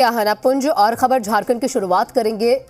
हनापुंज और खबर झारखंड की शुरुआत करेंगे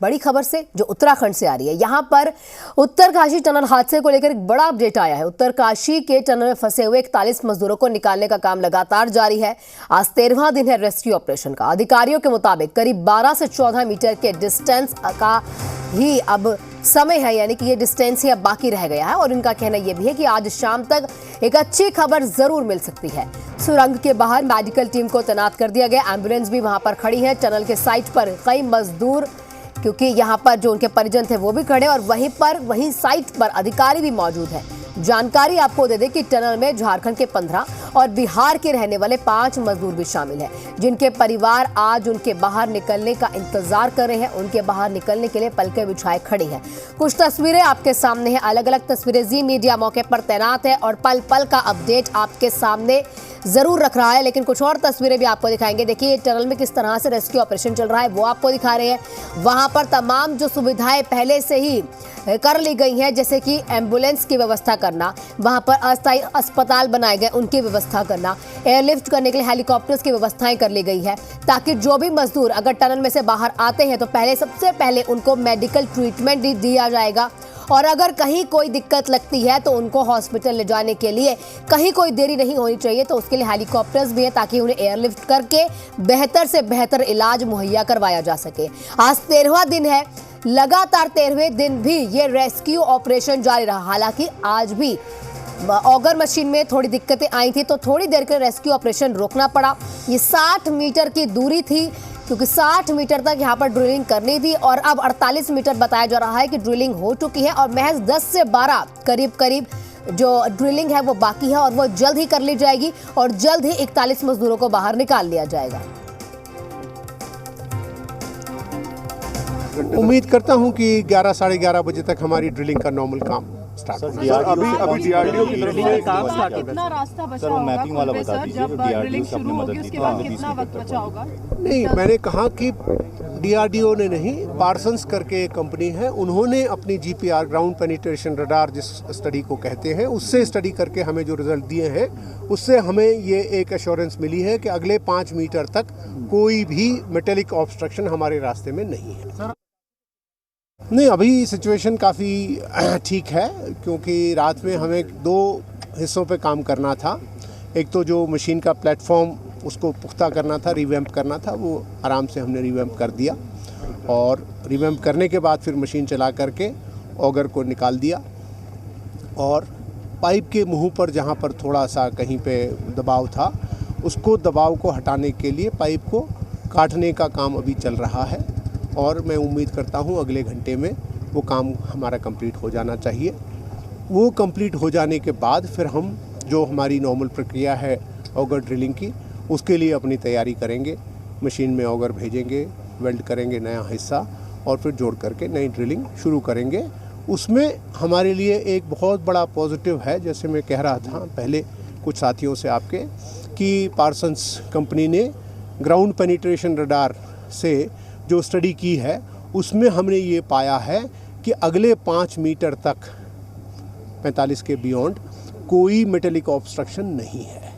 बड़ी खबर से जो उत्तराखंड से आ रही है। यहां पर उत्तरकाशी टनल हादसे को लेकर एक बड़ा अपडेट आया है। उत्तरकाशी के टनल में फंसे हुए 41 मजदूरों को निकालने का काम लगातार जारी है। आज 13वां दिन है रेस्क्यू ऑपरेशन का। अधिकारियों के मुताबिक करीब 12 से 14 मीटर के डिस्टेंस का ही अब समय है, यानी कि ये डिस्टेंस ही अब बाकी रह गया है। और इनका कहना यह भी है कि आज शाम तक एक अच्छी खबर जरूर मिल सकती है। सुरंग के बाहर मेडिकल टीम को तैनात कर दिया गया। एम्बुलेंस भी वहां पर खड़ी है। टनल के साइट पर कई मजदूर, क्योंकि यहाँ पर जो उनके परिजन थे वो भी खड़े, और वहीं साइट पर अधिकारी भी मौजूद है। जानकारी आपको दे दें कि टनल में झारखंड के 15 और बिहार के रहने वाले 5 मजदूर भी शामिल हैं, जिनके परिवार आज उनके बाहर निकलने का इंतजार कर रहे हैं। उनके बाहर निकलने के लिए पलके बिछाए खड़ी हैं। कुछ तस्वीरें आपके सामने हैं, अलग अलग तस्वीरें। जी मीडिया मौके पर तैनात है और पल पल का अपडेट आपके सामने जरूर रख रहा है, लेकिन कुछ और तस्वीरें भी आपको दिखाएंगे। देखिए टनल में किस तरह से रेस्क्यू ऑपरेशन चल रहा है वो आपको दिखा रहे हैं। वहां पर तमाम जो सुविधाएं पहले से ही कर ली गई हैं, जैसे कि एम्बुलेंस की व्यवस्था करना, वहां पर अस्थायी अस्पताल बनाए गए उनकी व्यवस्था करना, एयरलिफ्ट करने के लिए हेलीकॉप्टर्स की व्यवस्थाएं कर ली गई है, ताकि जो भी मजदूर अगर टनल में से बाहर आते हैं तो सबसे पहले उनको मेडिकल ट्रीटमेंट दिया जाएगा। और अगर कहीं कोई दिक्कत लगती है तो उनको हॉस्पिटल ले जाने के लिए कहीं कोई देरी नहीं होनी चाहिए, तो उसके लिए हेलीकॉप्टर्स भी हैं, ताकि उन्हें एयरलिफ्ट करके बेहतर से बेहतर इलाज मुहैया करवाया जा सके। आज 13वां दिन है। लगातार 13वें दिन भी ये रेस्क्यू ऑपरेशन जारी रहा। हालांकि आज भी ऑगर मशीन में थोड़ी दिक्कतें आई थी, तो थोड़ी देर के रेस्क्यू ऑपरेशन रोकना पड़ा। ये 60 मीटर की दूरी थी, क्योंकि 60 मीटर तक यहाँ पर ड्रिलिंग करनी थी, और अब 48 मीटर बताया जा रहा है कि ड्रिलिंग हो चुकी है, और महज 10 से 12 करीब जो ड्रिलिंग है वो बाकी है, और वो जल्द ही कर ली जाएगी और जल्द ही 41 मजदूरों को बाहर निकाल लिया जाएगा। उम्मीद करता हूं कि 11 साढ़े 11 बजे तक हमारी ड्रिलिंग का नॉर्मल काम स्टार्ट हो जाएगा। अभी डीआरडीओ की तरफ से काम कितना रास्ता बचा होगा? मैपिंग वाला बता दीजिए, जब ड्रिलिंग शुरू होगी उसके बाद कितना वक्त बचा होगा? नहीं, मैंने कहा कि डीआरडीओ ने नहीं, पार्सन्स करके एक कंपनी है, उन्होंने अपनी जीपीआर ग्राउंड पेनिट्रेशन रडार जिस स्टडी को कहते हैं, उससे स्टडी करके हमें जो रिजल्ट दिए हैं, उससे हमें ये एक एश्योरेंस मिली है कि अगले 5 मीटर तक कोई भी मेटेलिक ऑब्स्ट्रक्शन हमारे रास्ते में नहीं है। नहीं, अभी सिचुएशन काफ़ी ठीक है, क्योंकि रात में हमें 2 हिस्सों पे काम करना था। एक तो जो मशीन का प्लेटफॉर्म उसको पुख्ता करना था, रिवैम्प करना था, वो आराम से हमने रिवैम्प कर दिया, और रिवैम्प करने के बाद फिर मशीन चला करके ऑगर को निकाल दिया, और पाइप के मुंह पर जहाँ पर थोड़ा सा कहीं पे दबाव था, उसको दबाव को हटाने के लिए पाइप को काटने का काम अभी चल रहा है, और मैं उम्मीद करता हूँ अगले घंटे में वो काम हमारा कंप्लीट हो जाना चाहिए। वो कंप्लीट हो जाने के बाद फिर हम जो हमारी नॉर्मल प्रक्रिया है ऑगर ड्रिलिंग की, उसके लिए अपनी तैयारी करेंगे। मशीन में ऑगर भेजेंगे, वेल्ड करेंगे नया हिस्सा, और फिर जोड़ करके नई ड्रिलिंग शुरू करेंगे। उसमें हमारे लिए एक बहुत बड़ा पॉजिटिव है, जैसे मैं कह रहा था पहले कुछ साथियों से आपके, कि पार्सन्स कंपनी ने ग्राउंड पेनिट्रेशन रडार से जो स्टडी की है, उसमें हमने ये पाया है कि अगले 5 मीटर तक 45 के बियॉन्ड कोई मेटेलिक ऑब्स्ट्रक्शन नहीं है।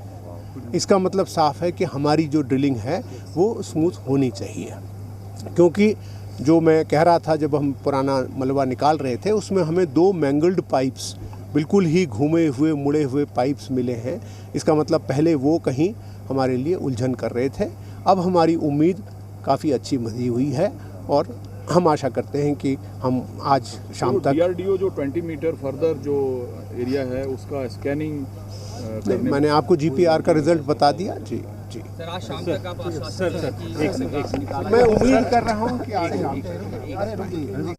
इसका मतलब साफ है कि हमारी जो ड्रिलिंग है वो स्मूथ होनी चाहिए, क्योंकि जो मैं कह रहा था, जब हम पुराना मलबा निकाल रहे थे, उसमें हमें 2 मैंगल्ड पाइप्स, बिल्कुल ही घूमे हुए मुड़े हुए पाइप्स मिले हैं। इसका मतलब पहले वो कहीं हमारे लिए उलझन कर रहे थे। अब हमारी उम्मीद काफ़ी अच्छी बधी हुई है, और हम आशा करते हैं कि हम आज शाम तक डीआरडीओ जो 20 मीटर फर्दर जो एरिया है उसका स्कैनिंग मैंने आपको जीपीआर का रिजल्ट बता दिया। जी जी सर, आज शाम तक आप मैं उम्मीद कर रहा हूँ कि आज शाम तक।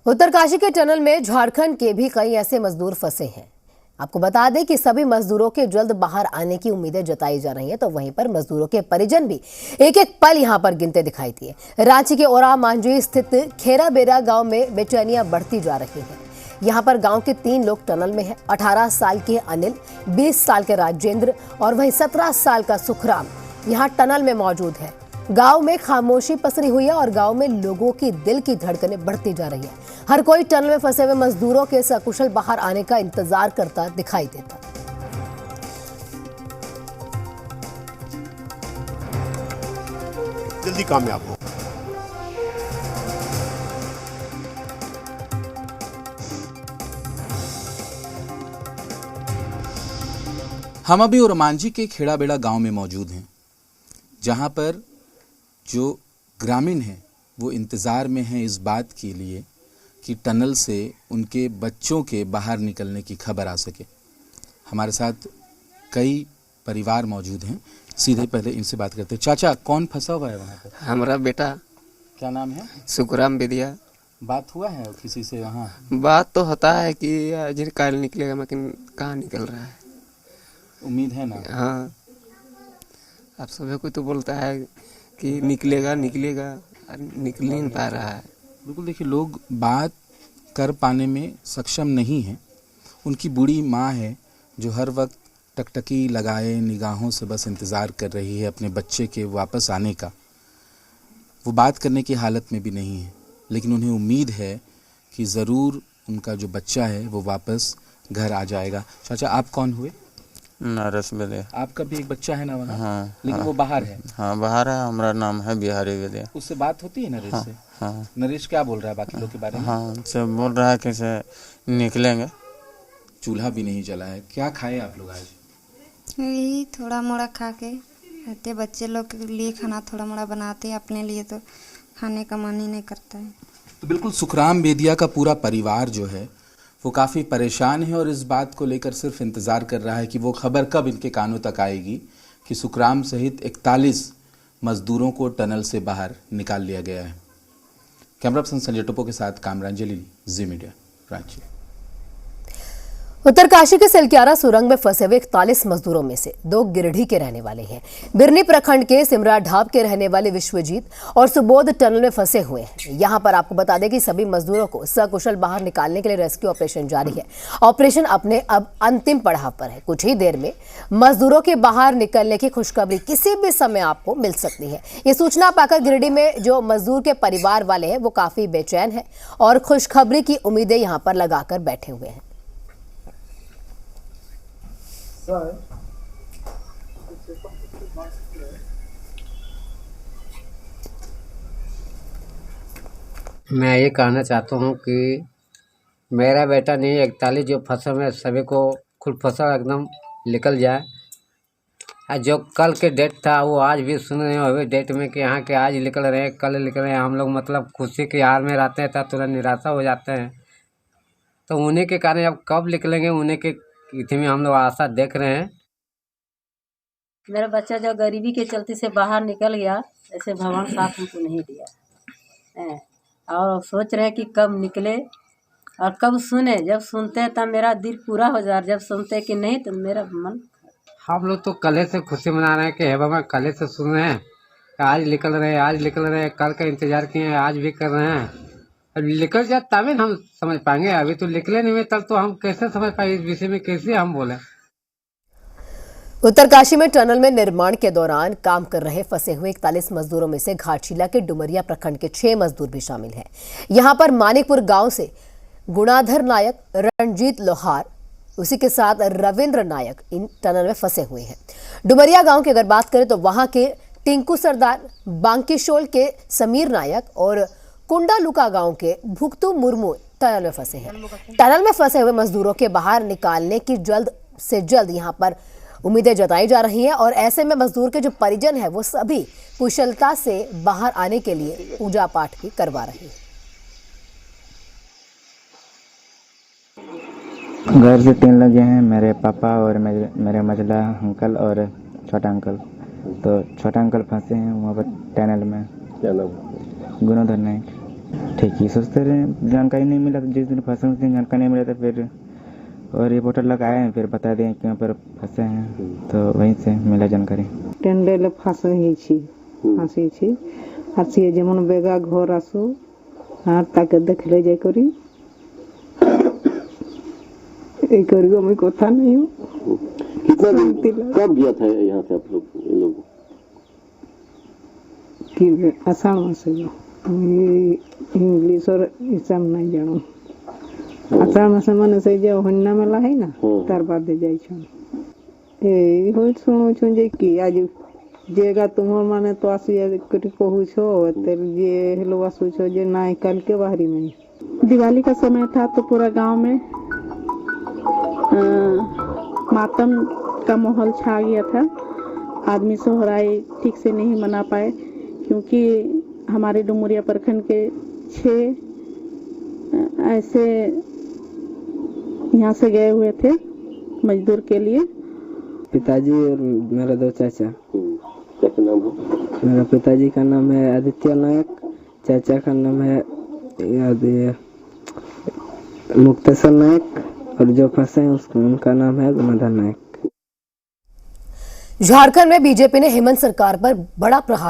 उत्तरकाशी के टनल में झारखंड के भी कई ऐसे मजदूर फंसे हैं। आपको बता दें कि सभी मजदूरों के जल्द बाहर आने की उम्मीदें जताई जा रही हैं, तो वहीं पर मजदूरों के परिजन भी एक एक पल यहां पर गिनते दिखाई दिए। रांची के ओरा मांझी स्थित खेरा बेरा गांव में बेचैनियां बढ़ती जा रही हैं। यहां पर गांव के 3 लोग टनल में हैं। 18 साल के अनिल, 20 साल के राजेंद्र और वहीं 17 साल का सुखराम यहां टनल में मौजूद है। गांव में खामोशी पसरी हुई है और गांव में लोगों की दिल की धड़कनें बढ़ती जा रही है। हर कोई टनल में फंसे हुए मजदूरों के सकुशल बाहर आने का इंतजार करता दिखाई देता। जल्दी कामयाब हो। हम अभी ओरमांझी के खेड़ाबेड़ा गांव में मौजूद हैं, जहां पर जो ग्रामीण हैं वो इंतज़ार में हैं इस बात के लिए कि टनल से उनके बच्चों के बाहर निकलने की खबर आ सके। हमारे साथ कई परिवार मौजूद हैं, सीधे पहले इनसे बात करते हैं। चाचा, कौन फंसा हुआ है वहाँ पर? हमारा बेटा। क्या नाम है? सुखराम विद्या। बात हुआ है किसी से वहाँ? बात तो होता है कि आज कल निकलेगा, लेकिन कहाँ निकल रहा है? उम्मीद है ना? हाँ, आप सभी को तो बोलता है कि निकलेगा निकलेगा, निकल नहीं पा रहा है। बिल्कुल, देखिए, लोग बात कर पाने में सक्षम नहीं हैं। उनकी बूढ़ी माँ है जो हर वक्त टकटकी लगाए निगाहों से बस इंतज़ार कर रही है अपने बच्चे के वापस आने का। वो बात करने की हालत में भी नहीं है, लेकिन उन्हें उम्मीद है कि ज़रूर उनका जो बच्चा है वो वापस घर आ जाएगा। चाचा, आप कौन हुए? नरेश बेले। आपका भी एक बच्चा है ना वहाँ? हाँ, लेकिन हाँ, वो बाहर है। हाँ, बाहर है। हमारा नाम है बिहारी बेले। उससे बात होती है नरेश से? हाँ, नरेश क्या बोल रहा है बाकी लोग के बारे में? हाँ, से बोल रहा है कैसे निकलेंगे। चूल्हा भी नहीं जला है। क्या खाए आप लोग आज? यही थोड़ा मोड़ा खा के रहते, बच्चे लोग के लिए खाना थोड़ा मोड़ा बनाते, अपने लिए तो खाने का मन ही नहीं करता है। तो बिल्कुल सुखराम बेदिया का पूरा परिवार जो है वो काफ़ी परेशान है और इस बात को लेकर सिर्फ इंतज़ार कर रहा है कि वो खबर कब इनके कानों तक आएगी कि सुखराम सहित 41 मजदूरों को टनल से बाहर निकाल लिया गया है। कैमरा पर्सन संजय टोपो के साथ कामरान जलील, जी मीडिया, रांची। उत्तरकाशी के सिलक्यारा सुरंग में फंसे हुए 41 मजदूरों में से 2 गिरिडीह के रहने वाले हैं। बिरनी प्रखंड के सिमरा ढाब के रहने वाले विश्वजीत और सुबोध टनल में फंसे हुए हैं। यहां पर आपको बता दें कि सभी मजदूरों को सकुशल बाहर निकालने के लिए रेस्क्यू ऑपरेशन जारी है। ऑपरेशन अपने अब अंतिम पड़ाव पर है। कुछ ही देर में मजदूरों के बाहर निकलने की खुशखबरी किसी भी समय आपको मिल सकती है। ये सूचना पाकर गिरिडीह में जो मजदूर के परिवार वाले हैं वो काफी बेचैन है और खुशखबरी की उम्मीदें यहाँ पर लगाकर बैठे हुए हैं। मैं ये कहना चाहता हूँ कि मेरा बेटा नहीं, 41 जो फसल में सभी को खुद फसल एकदम निकल जाए। और जो कल के डेट था वो आज भी सुन रहे हुए डेट में कि यहाँ के आज निकल रहे हैं, कल निकल रहे हैं। हम लोग मतलब खुशी के हार में रहते हैं, तब तुरंत निराशा हो जाते हैं। तो उन्हीं के कारण अब कब निकलेंगे उन्हीं के इतनी में हम लोग आशा देख रहे हैं। मेरा बच्चा जो गरीबी के चलते से बाहर निकल गया, ऐसे भगवान साथ हमको नहीं दिया और सोच रहे कि कब निकले और कब सुने। जब सुनते हैं तब मेरा दिल पूरा हो जाए, जब सुनते कि नहीं तो मेरा मन। हम लोग तो कल से खुशी मना रहे हैं कि हे बाबा कल से सुन रहे हैं, आज निकल रहे हैं, आज निकल रहे हैं, कल का इंतजार किए हैं, आज भी कर रहे हैं। अब निकल जाए तभी हम समझ पाएंगे। अभी तो निकले नहीं हुए, तब तो हम कैसे समझ पाएंगे इस विषय में, कैसे हम बोले। उत्तरकाशी में टनल में निर्माण के दौरान काम कर रहे फंसे हुए 41 मजदूरों में से घाटशिला के डुमरिया प्रखंड के 6 मजदूर भी शामिल हैं। यहां पर मानिकपुर गांव से गुणाधर नायक, रणजीत लोहार, उसी के साथ रविंद्र नायक इन टनल में फंसे हुए हैं। डुमरिया गांव की अगर बात करें तो वहां के टिंकू सरदार, बांकीशोल के समीर नायक और कुंडालुका गांव के भुक्तू मुर्मू टनल में फंसे हैं। टनल में फंसे हुए मजदूरों के बाहर निकालने की जल्द से जल्द यहां पर उम्मीदें जताई जा रही हैं और ऐसे में मजदूर के जो परिजन हैं वो सभी कुशलता से बाहर आने के लिए पूजा पाठ भी करवा रहे हैं। घर से 3 लगे हैं, मेरे पापा और मेरे मझला अंकल और छोटा अंकल। तो छोटा अंकल फंसे हैं वहाँ पर टनल में। क्या नाम? गुणाधर नायक। ठीक ही सोचते रहे, जानकारी नहीं मिला। तो जिस दिन फंसे उस दिन जानकारी नहीं मिला, तो फिर और रिपोर्टर लोग आए हैं, फिर बता दें कि यहाँ पर फंसे हैं। तो वहीं से मिला जानकारी। टनल फांसी आसी जेमन बेगा घर आसू और ताके देखले जाय करी ए करियो मैं कथा नहीं हूँ। कितना कब गया था यहाँ से आप लोग? ये लोग कि आषाढ़ मास इंग्लिश और हिसाब नहीं जानू। आषाढ़ मास माने से जो हन्ना मेला है ना, तार बाद जाय छन ए होय सुनो छन जे कि आज जेगा तुम्हार माने तो आसिया कटी कहू छो तेर जे हेलो आसु छो जे नाय कल के बाहरी में। दिवाली का समय था तो पूरा गांव में मातम का माहौल छा गया था। आदमी सोहराई ठीक से नहीं मना पाए क्योंकि हमारे डुमरिया प्रखंड के 6 ऐसे यहाँ से गए हुए थे मजदूर के लिए। पिताजी और मेरा 2 चाचा। क्या नाम है? मेरा पिताजी का नाम है आदित्य नायक, चाचा का नाम है मुक्तेश्वर नायक और जो फंसे हैं उनका नाम है गुणधर नायक। झारखंड में बीजेपी ने हेमंत सरकार पर बड़ा प्रहार